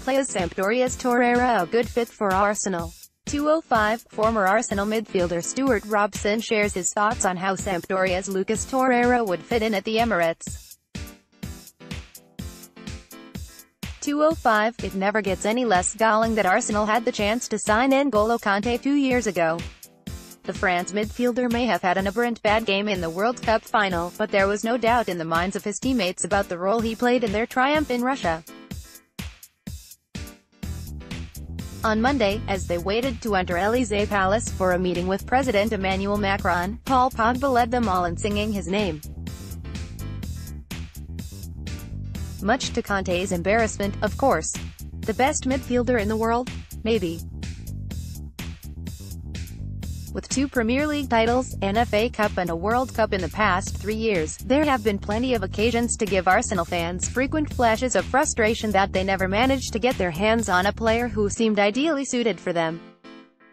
playIs Sampdoria's Torreira a good fit for Arsenal? 205, former Arsenal midfielder Stewart Robson shares his thoughts on how Sampdoria's Lucas Torreira would fit in at the Emirates. 205, it never gets any less galling that Arsenal had the chance to sign N'Golo Kante 2 years ago. The France midfielder may have had an aberrant bad game in the World Cup final, but there was no doubt in the minds of his teammates about the role he played in their triumph in Russia. On Monday, as they waited to enter Élysée Palace for a meeting with President Emmanuel Macron, Paul Pogba led them all in singing his name. Much to Kante's embarrassment, of course. The best midfielder in the world? Maybe. With 2 Premier League titles, an FA Cup and a World Cup in the past 3 years, there have been plenty of occasions to give Arsenal fans frequent flashes of frustration that they never managed to get their hands on a player who seemed ideally suited for them.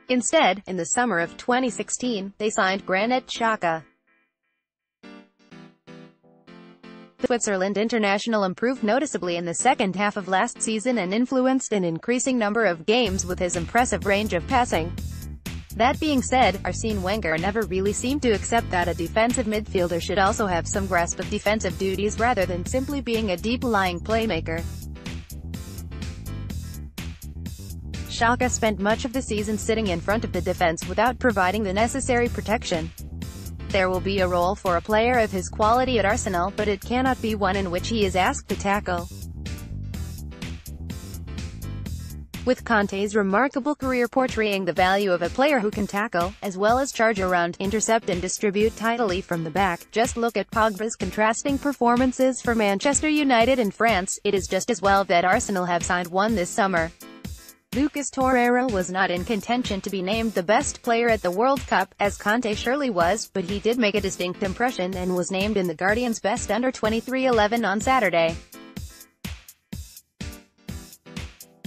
Instead, in the summer of 2016, they signed Granit Xhaka. The Switzerland international improved noticeably in the second half of last season and influenced an increasing number of games with his impressive range of passing. That being said, Arsene Wenger never really seemed to accept that a defensive midfielder should also have some grasp of defensive duties rather than simply being a deep-lying playmaker. Xhaka spent much of the season sitting in front of the defense without providing the necessary protection. There will be a role for a player of his quality at Arsenal, but it cannot be one in which he is asked to tackle. With Kante's remarkable career portraying the value of a player who can tackle, as well as charge around, intercept and distribute tidily from the back, just look at Pogba's contrasting performances for Manchester United and France. It is just as well that Arsenal have signed one this summer. Lucas Torreira was not in contention to be named the best player at the World Cup, as Kante surely was, but he did make a distinct impression and was named in the Guardian's Best Under-23 11 on Saturday.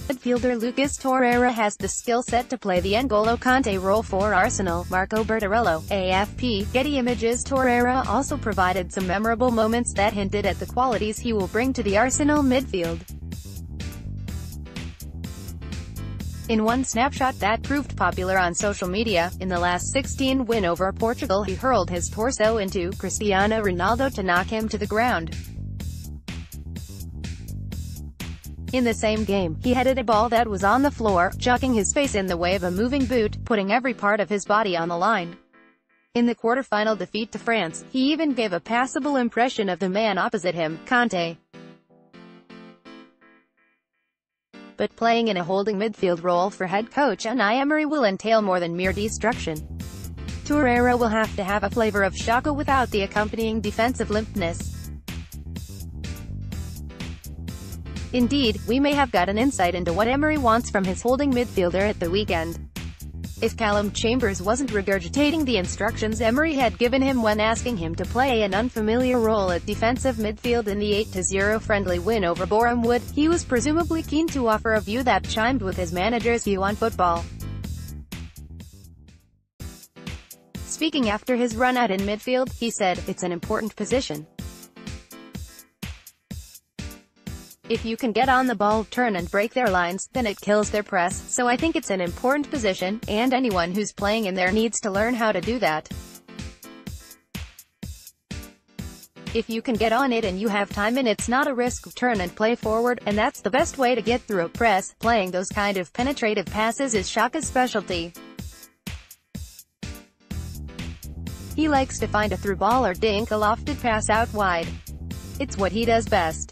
Midfielder Lucas Torreira has the skill set to play the N'Golo Kante role for Arsenal. Marco Bertarello, AFP, Getty Images. Torreira also provided some memorable moments that hinted at the qualities he will bring to the Arsenal midfield. In one snapshot that proved popular on social media, in the last 16 win over Portugal he hurled his torso into Cristiano Ronaldo to knock him to the ground. In the same game, he headed a ball that was on the floor, chucking his face in the way of a moving boot, putting every part of his body on the line. In the quarter-final defeat to France, he even gave a passable impression of the man opposite him, Kante. But playing in a holding midfield role for head coach Unai Emery will entail more than mere destruction. Torreira will have to have a flavor of Xhaka without the accompanying defensive limpness. Indeed, we may have got an insight into what Emery wants from his holding midfielder at the weekend. If Callum Chambers wasn't regurgitating the instructions Emery had given him when asking him to play an unfamiliar role at defensive midfield in the 8-0 friendly win over Boreham Wood, he was presumably keen to offer a view that chimed with his manager's view on football. Speaking after his run out in midfield, he said, "It's an important position. If you can get on the ball, turn and break their lines, then it kills their press, so I think it's an important position, and anyone who's playing in there needs to learn how to do that. If you can get on it and you have time and it's not a risk, turn and play forward, and that's the best way to get through a press. Playing those kind of penetrative passes is Xhaka's specialty. He likes to find a through ball or dink a lofted pass out wide. It's what he does best."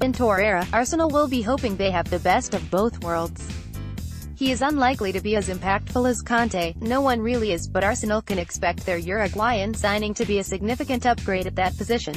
In Torreira, Arsenal will be hoping they have the best of both worlds. He is unlikely to be as impactful as Kante, no one really is, but Arsenal can expect their Uruguayan signing to be a significant upgrade at that position.